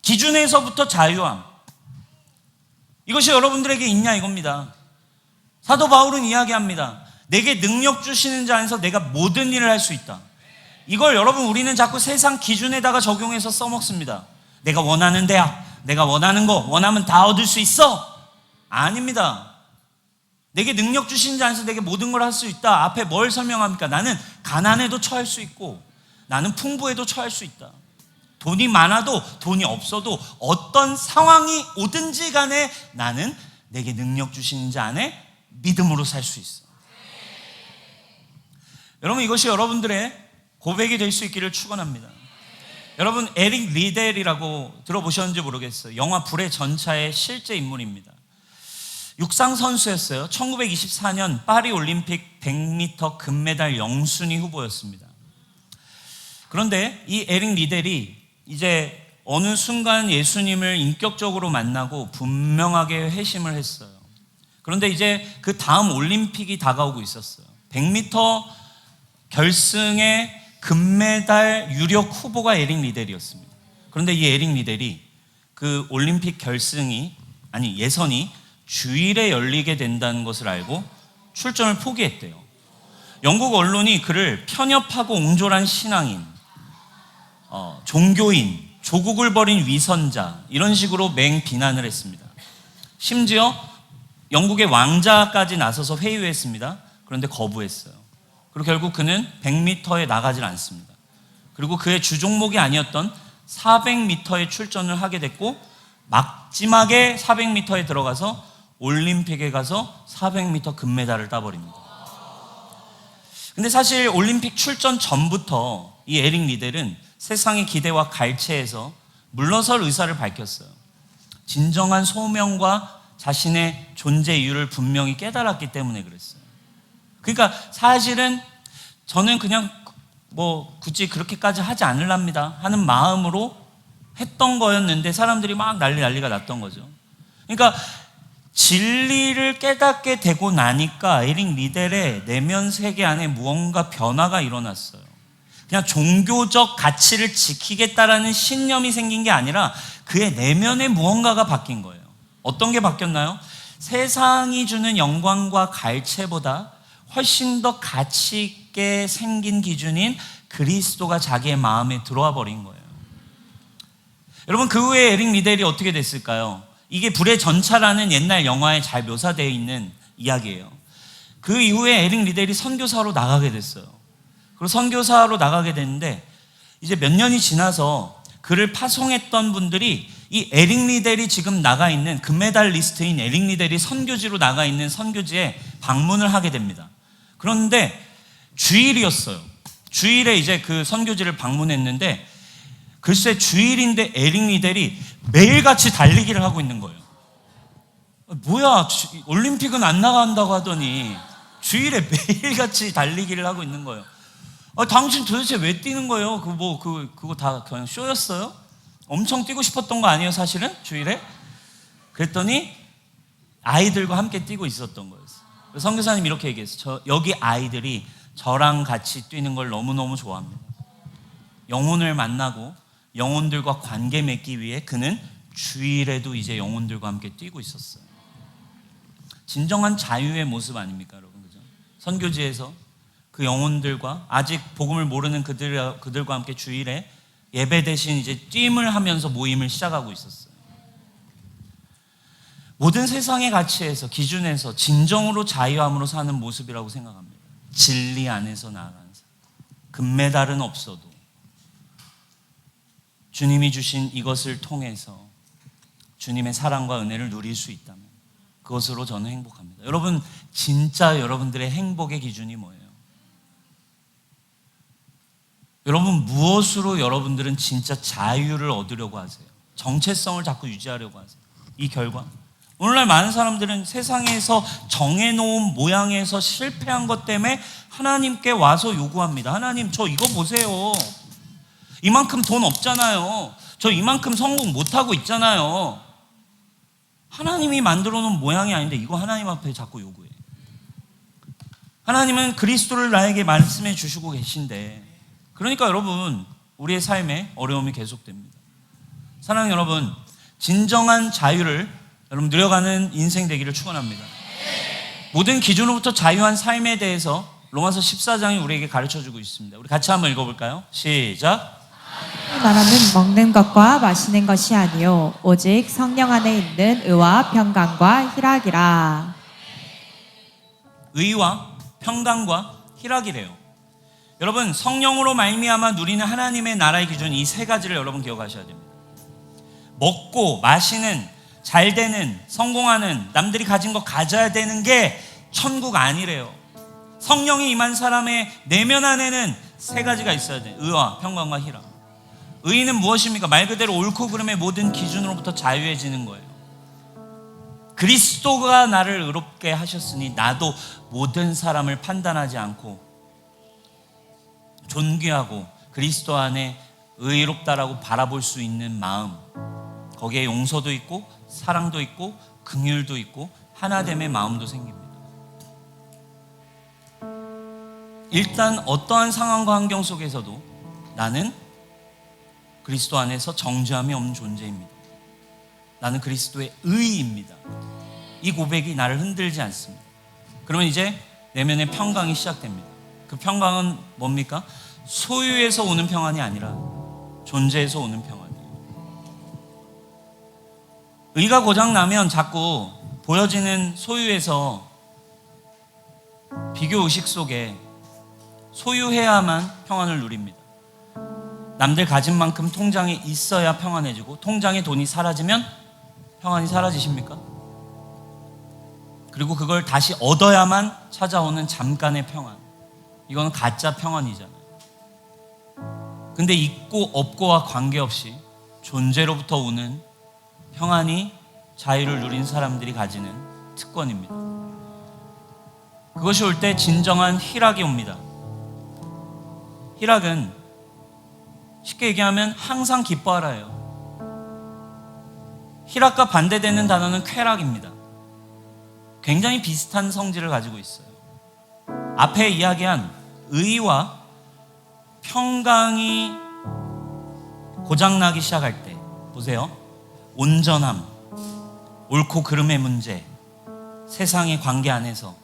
기준에서부터 자유함, 이것이 여러분들에게 있냐 이겁니다. 사도 바울은 이야기합니다. 내게 능력 주시는 자 안에서 내가 모든 일을 할 수 있다. 이걸 여러분 우리는 자꾸 세상 기준에다가 적용해서 써먹습니다. 내가 원하는 대학, 내가 원하는 거 원하면 다 얻을 수 있어. 아닙니다. 내게 능력 주신 자 안에서 내게 모든 걸 할 수 있다. 앞에 뭘 설명합니까? 나는 가난에도 처할 수 있고 나는 풍부에도 처할 수 있다. 돈이 많아도 돈이 없어도 어떤 상황이 오든지 간에 나는 내게 능력 주신 자 안에 믿음으로 살 수 있어. 여러분 이것이 여러분들의 고백이 될 수 있기를 축원합니다. 여러분 에릭 리델이라고 들어보셨는지 모르겠어요. 영화 불의 전차의 실제 인물입니다. 육상 선수였어요. 1924년 파리 올림픽 100m 금메달 영순위 후보였습니다. 그런데 이 에릭 리델이 이제 어느 순간 예수님을 인격적으로 만나고 분명하게 회심을 했어요. 그런데 이제 그 다음 올림픽이 다가오고 있었어요. 100m 결승의 금메달 유력 후보가 에릭 리델이었습니다. 그런데 이 에릭 리델이 그 올림픽 예선이 주일에 열리게 된다는 것을 알고 출전을 포기했대요. 영국 언론이 그를 편협하고 옹졸한 신앙인, 종교인, 조국을 버린 위선자, 이런 식으로 맹비난을 했습니다. 심지어 영국의 왕자까지 나서서 회유했습니다. 그런데 거부했어요. 그리고 결국 그는 100m에 나가질 않습니다. 그리고 그의 주종목이 아니었던 400m에 출전을 하게 됐고, 마지막에 400m에 들어가서 올림픽에 가서 400m 금메달을 따버립니다. 근데 사실 올림픽 출전 전부터 이 에릭 리델은 세상의 기대와 갈채에서 물러설 의사를 밝혔어요. 진정한 소명과 자신의 존재 이유를 분명히 깨달았기 때문에 그랬어요. 그러니까 사실은 저는 그냥 굳이 그렇게까지 하지 않으랍니다 하는 마음으로 했던 거였는데 사람들이 막 난리가 났던 거죠. 그러니까 진리를 깨닫게 되고 나니까 에릭 리델의 내면 세계 안에 무언가 변화가 일어났어요. 그냥 종교적 가치를 지키겠다라는 신념이 생긴 게 아니라 그의 내면에 무언가가 바뀐 거예요. 어떤 게 바뀌었나요? 세상이 주는 영광과 갈채보다 훨씬 더 가치 있게 생긴 기준인 그리스도가 자기의 마음에 들어와 버린 거예요. 여러분, 그 후에 에릭 리델이 어떻게 됐을까요? 이게 불의 전차라는 옛날 영화에 잘 묘사되어 있는 이야기예요. 그 이후에 에릭 리델이 선교사로 나가게 됐어요. 그리고 선교사로 나가게 됐는데 이제 몇 년이 지나서 그를 파송했던 분들이 이 에릭 리델이 지금 나가 있는 금메달 리스트인 에릭 리델이 선교지로 나가 있는 선교지에 방문을 하게 됩니다. 그런데 주일이었어요. 주일에 이제 그 선교지를 방문했는데 글쎄 주일인데 에릭 리델이 매일같이 달리기를 하고 있는 거예요. 뭐야, 올림픽은 안 나간다고 하더니 주일에 매일같이 달리기를 하고 있는 거예요. 당신 도대체 왜 뛰는 거예요? 그거 다 그냥 쇼였어요? 엄청 뛰고 싶었던 거 아니에요, 사실은? 주일에? 그랬더니 아이들과 함께 뛰고 있었던 거였어요. 선교사님 이렇게 얘기했어요. 여기 아이들이 저랑 같이 뛰는 걸 너무너무 좋아합니다. 영혼을 만나고 영혼들과 관계 맺기 위해 그는 주일에도 이제 영혼들과 함께 뛰고 있었어요. 진정한 자유의 모습 아닙니까, 여러분? 그죠? 선교지에서 그 영혼들과 아직 복음을 모르는 그들과 함께 주일에 예배 대신 이제 찜을 하면서 모임을 시작하고 있었어요. 모든 세상의 가치에서, 기준에서 진정으로 자유함으로 사는 모습이라고 생각합니다. 진리 안에서 나아가는 삶. 금메달은 없어도 주님이 주신 이것을 통해서 주님의 사랑과 은혜를 누릴 수 있다면 그것으로 저는 행복합니다. 여러분, 진짜 여러분들의 행복의 기준이 뭐예요? 여러분, 무엇으로 여러분들은 진짜 자유를 얻으려고 하세요? 정체성을 자꾸 유지하려고 하세요? 이 결과, 오늘날 많은 사람들은 세상에서 정해놓은 모양에서 실패한 것 때문에 하나님께 와서 요구합니다. 하나님, 저 이거 보세요. 이만큼 돈 없잖아요. 저 이만큼 성공 못하고 있잖아요. 하나님이 만들어 놓은 모양이 아닌데 이거 하나님 앞에 자꾸 요구해. 하나님은 그리스도를 나에게 말씀해 주시고 계신데, 그러니까 여러분, 우리의 삶에 어려움이 계속됩니다. 사랑하는 여러분, 진정한 자유를 여러분 누려가는 인생 되기를 축원합니다. 모든 기준으로부터 자유한 삶에 대해서 로마서 14장이 우리에게 가르쳐주고 있습니다. 우리 같이 한번 읽어볼까요? 시작. 나라는 먹는 것과 마시는 것이 아니요 오직 성령 안에 있는 의와 평강과 희락이라. 의와 평강과 희락이래요. 여러분, 성령으로 말미암아 누리는 하나님의 나라의 기준, 이 세 가지를 여러분 기억하셔야 됩니다. 먹고 마시는, 잘 되는, 성공하는, 남들이 가진 거 가져야 되는 게 천국 아니래요. 성령이 임한 사람의 내면 안에는 세 가지가 있어야 돼요. 의와 평강과 희락. 의는 무엇입니까? 말 그대로 옳고 그름의 모든 기준으로부터 자유해지는 거예요. 그리스도가 나를 의롭게 하셨으니 나도 모든 사람을 판단하지 않고 존귀하고 그리스도 안에 의롭다라고 바라볼 수 있는 마음, 거기에 용서도 있고 사랑도 있고 긍휼도 있고 하나됨의 마음도 생깁니다. 일단 어떠한 상황과 환경 속에서도 나는 그리스도 안에서 정죄함이 없는 존재입니다. 나는 그리스도의 의입니다. 이 고백이 나를 흔들지 않습니다. 그러면 이제 내면의 평강이 시작됩니다. 그 평강은 뭡니까? 소유에서 오는 평안이 아니라 존재에서 오는 평안이에요. 의가 고장나면 자꾸 보여지는 소유에서 비교 의식 속에 소유해야만 평안을 누립니다. 남들 가진 만큼 통장에 있어야 평안해지고 통장에 돈이 사라지면 평안이 사라지십니까? 그리고 그걸 다시 얻어야만 찾아오는 잠깐의 평안. 이거는 가짜 평안이잖아요. 근데 있고 없고와 관계없이 존재로부터 오는 평안이 자유를 누린 사람들이 가지는 특권입니다. 그것이 올 때 진정한 희락이 옵니다. 희락은 쉽게 얘기하면 항상 기뻐하라예요. 희락과 반대되는 단어는 쾌락입니다. 굉장히 비슷한 성질을 가지고 있어요. 앞에 이야기한 의와 평강이 고장나기 시작할 때 보세요. 온전함, 옳고 그름의 문제, 세상의 관계 안에서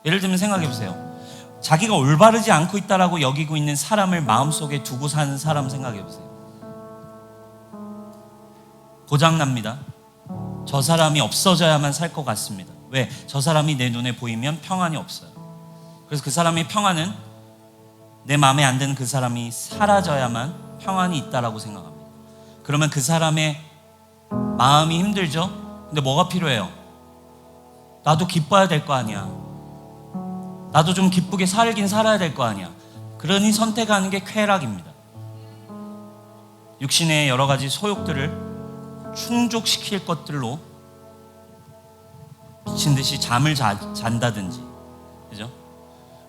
예를 들면 생각해 보세요. 자기가 올바르지 않고 있다라고 여기고 있는 사람을 마음속에 두고 사는 사람 생각해 보세요. 고장납니다. 저 사람이 없어져야만 살 것 같습니다. 왜? 저 사람이 내 눈에 보이면 평안이 없어요. 그래서 그 사람의 평안은 내 마음에 안 드는 그 사람이 사라져야만 평안이 있다라고 생각합니다. 그러면 그 사람의 마음이 힘들죠? 근데 뭐가 필요해요? 나도 기뻐야 될 거 아니야. 나도 좀 기쁘게 살긴 살아야 될 거 아니야. 그러니 선택하는 게 쾌락입니다. 육신의 여러 가지 소욕들을 충족시킬 것들로 미친 듯이 잠을 잔다든지, 그죠?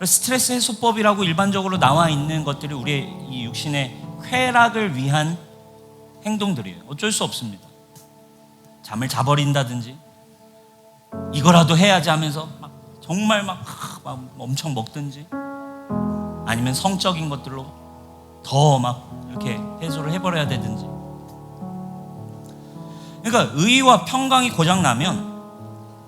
스트레스 해소법이라고 일반적으로 나와 있는 것들이 우리의 이 육신의 쾌락을 위한 행동들이에요. 어쩔 수 없습니다. 잠을 자버린다든지, 이거라도 해야지 하면서 정말 막 엄청 먹든지, 아니면 성적인 것들로 더 막 이렇게 해소를 해버려야 되든지. 그러니까 의와 평강이 고장나면,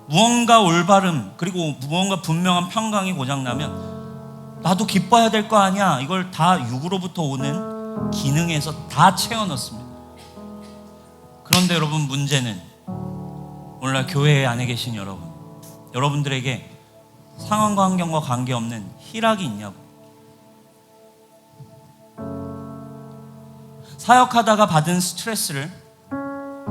무언가 올바름 그리고 무언가 분명한 평강이 고장나면 나도 기뻐야 될 거 아니야. 이걸 다 육으로부터 오는 기능에서 다 채워 넣습니다. 그런데 여러분, 문제는 오늘날 교회 안에 계신 여러분들에게 상황과 환경과 관계없는 희락이 있냐고. 사역하다가 받은 스트레스를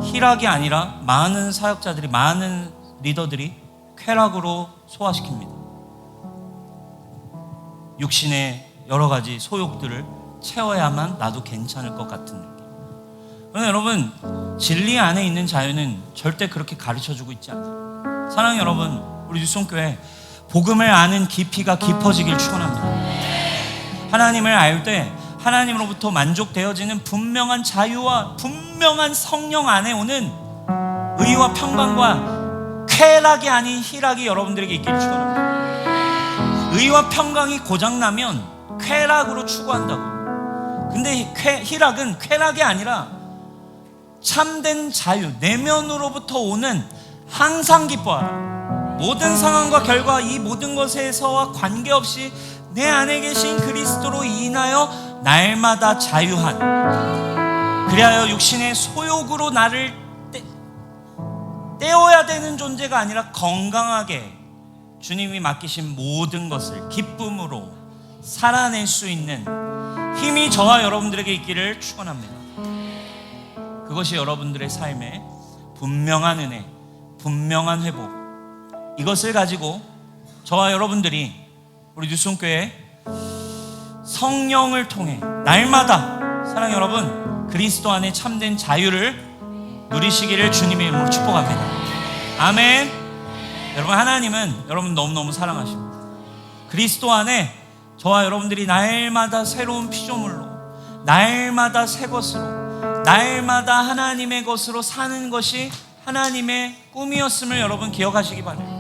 희락이 아니라 많은 사역자들이, 많은 리더들이 쾌락으로 소화시킵니다. 육신의 여러 가지 소욕들을 채워야만 나도 괜찮을 것 같은 느낌. 그런데 여러분, 진리 안에 있는 자유는 절대 그렇게 가르쳐주고 있지 않아요. 사랑하는 여러분, 우리 뉴스홈교회 복음을 아는 깊이가 깊어지길 축원합니다. 하나님을 알 때 하나님으로부터 만족되어지는 분명한 자유와 분명한 성령 안에 오는 의와 평강과 쾌락이 아닌 희락이 여러분들에게 있기를 축원합니다. 의와 평강이 고장나면 쾌락으로 추구한다고. 근데 희락은 쾌락이 아니라 참된 자유, 내면으로부터 오는 항상 기뻐하라. 모든 상황과 결과, 이 모든 것에서와 관계없이 내 안에 계신 그리스도로 인하여 날마다 자유한, 그리하여 육신의 소욕으로 나를 떼어야 되는 존재가 아니라 건강하게 주님이 맡기신 모든 것을 기쁨으로 살아낼 수 있는 힘이 저와 여러분들에게 있기를 축원합니다. 그것이 여러분들의 삶에 분명한 은혜, 분명한 회복, 이것을 가지고 저와 여러분들이 우리 뉴스홈교회 성령을 통해 날마다, 사랑하는 여러분, 그리스도 안에 참된 자유를 누리시기를 주님의 이름으로 축복합니다. 아멘. 여러분, 하나님은 여러분 너무너무 사랑하십니다. 그리스도 안에 저와 여러분들이 날마다 새로운 피조물로, 날마다 새 것으로, 날마다 하나님의 것으로 사는 것이 하나님의 꿈이었음을 여러분 기억하시기 바랍니다.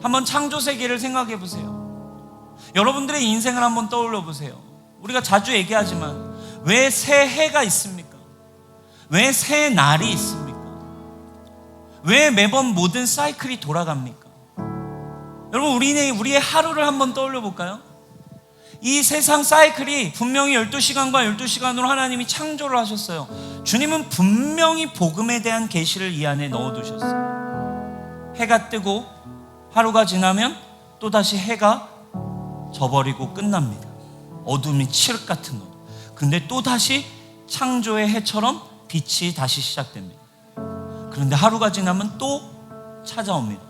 한번 창조 세계를 생각해 보세요. 여러분들의 인생을 한번 떠올려 보세요. 우리가 자주 얘기하지만 왜 새 해가 있습니까? 왜 새 날이 있습니까? 왜 매번 모든 사이클이 돌아갑니까? 여러분, 우리의 하루를 한번 떠올려 볼까요? 이 세상 사이클이 분명히 12시간과 12시간으로 하나님이 창조를 하셨어요. 주님은 분명히 복음에 대한 계시를 이 안에 넣어두셨어요. 해가 뜨고 하루가 지나면 또다시 해가 져버리고 끝납니다. 어둠이 칠흑 같은 어둠. 근데 또다시 창조의 해처럼 빛이 다시 시작됩니다. 그런데 하루가 지나면 또 찾아옵니다.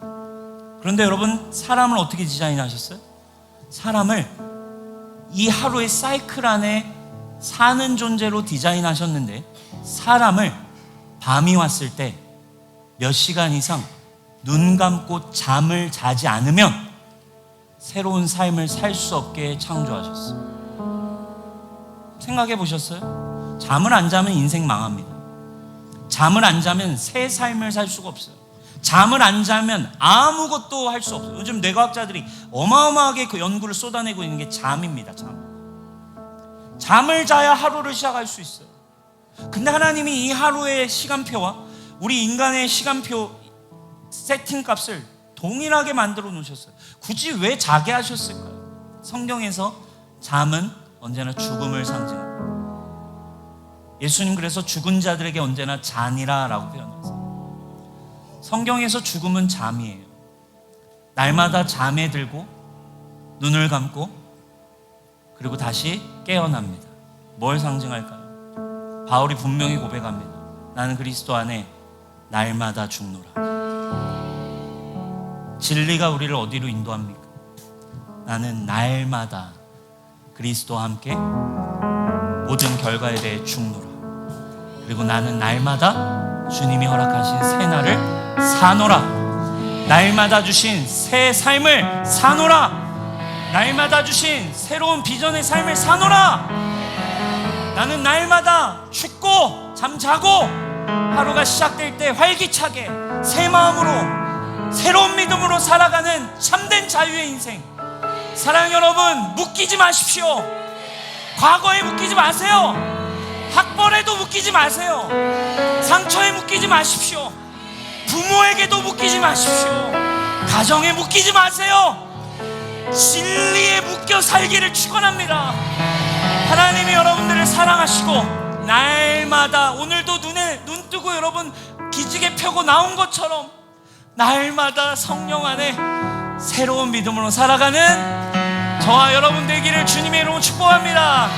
그런데 여러분, 사람을 어떻게 디자인하셨어요? 사람을 이 하루의 사이클 안에 사는 존재로 디자인하셨는데, 사람을 밤이 왔을 때 몇 시간 이상 눈 감고 잠을 자지 않으면 새로운 삶을 살 수 없게 창조하셨어요. 생각해 보셨어요? 잠을 안 자면 인생 망합니다. 잠을 안 자면 새 삶을 살 수가 없어요. 잠을 안 자면 아무것도 할 수 없어요. 요즘 뇌과학자들이 어마어마하게 그 연구를 쏟아내고 있는 게 잠입니다. 잠을 자야 하루를 시작할 수 있어요. 근데 하나님이 이 하루의 시간표와 우리 인간의 시간표 세팅값을 동일하게 만들어 놓으셨어요. 굳이 왜 자게 하셨을까요? 성경에서 잠은 언제나 죽음을 상징합니다. 예수님 그래서 죽은 자들에게 언제나 잔이라 라고 표현하세요. 성경에서 죽음은 잠이에요. 날마다 잠에 들고 눈을 감고 그리고 다시 깨어납니다. 뭘 상징할까요? 바울이 분명히 고백합니다. 나는 그리스도 안에 날마다 죽노라. 진리가 우리를 어디로 인도합니까? 나는 날마다 그리스도와 함께 모든 결과에 대해 죽노라. 그리고 나는 날마다 주님이 허락하신 새 날을 사노라. 날마다 주신 새 삶을 사노라. 날마다 주신 새로운 비전의 삶을 사노라. 나는 날마다 죽고 잠자고 하루가 시작될 때 활기차게 새 마음으로 새로운 믿음으로 살아가는 참된 자유의 인생. 사랑하는 여러분, 묶이지 마십시오. 과거에 묶이지 마세요. 학벌에도 묶이지 마세요. 상처에 묶이지 마십시오. 부모에게도 묶이지 마십시오. 가정에 묶이지 마세요. 진리에 묶여 살기를 축원합니다. 하나님이 여러분들을 사랑하시고 날마다, 오늘도 눈 뜨고 여러분 기지개 펴고 나온 것처럼 날마다 성령 안에 새로운 믿음으로 살아가는 저와 여러분 되기를 주님의 이름으로 축복합니다.